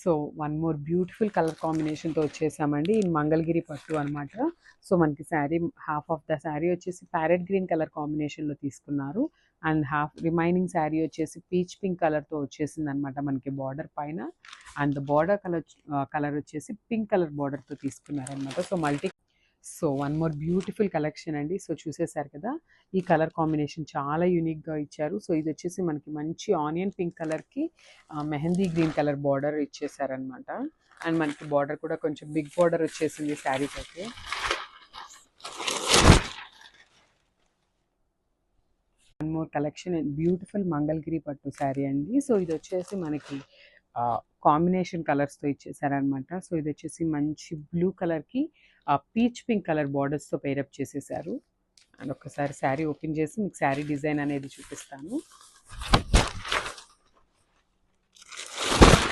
So one more beautiful colour కాంబినేషన్తో వచ్చేసామండి. In Mangalagiri పట్టు అనమాట. సో మనకి sari half of the sari వచ్చేసి ప్యారెట్ గ్రీన్ కలర్ కాంబినేషన్లో తీసుకున్నారు. అండ్ హాఫ్ రిమైనింగ్ శారీ వచ్చేసి పీచ్ పింక్ కలర్తో వచ్చేసింది అనమాట మనకి బార్డర్ పైన. అండ్ బార్డర్ కలర్ వచ్చేసి పింక్ కలర్ బార్డర్తో తీసుకున్నారనమాట. So one more beautiful collection అండి. సో చూసేశారు కదా, ఈ కలర్ కాంబినేషన్ చాలా యూనిక్గా ఇచ్చారు. సో ఇది వచ్చేసి మనకి మంచి ఆనియన్ పింక్ కలర్కి మెహందీ గ్రీన్ కలర్ బార్డర్ ఇచ్చేసారనమాట. అండ్ మనకి బార్డర్ కూడా కొంచెం బిగ్ బార్డర్ వచ్చేసింది శారీకి. One more collection beautiful Mangalagiri pattu sari అండి. సో ఇది వచ్చేసి మనకి కాంబినేషన్ కలర్స్తో ఇచ్చేసారనమాట. సో ఇది వచ్చేసి మంచి బ్లూ కలర్కి పీచ్ పింక్ కలర్ బార్డర్స్తో పేరప్ చేసేసారు. అండ్ ఒక్కసారి శారీ ఓపెన్ చేసి మీకు శారీ డిజైన్ అనేది చూపిస్తాను.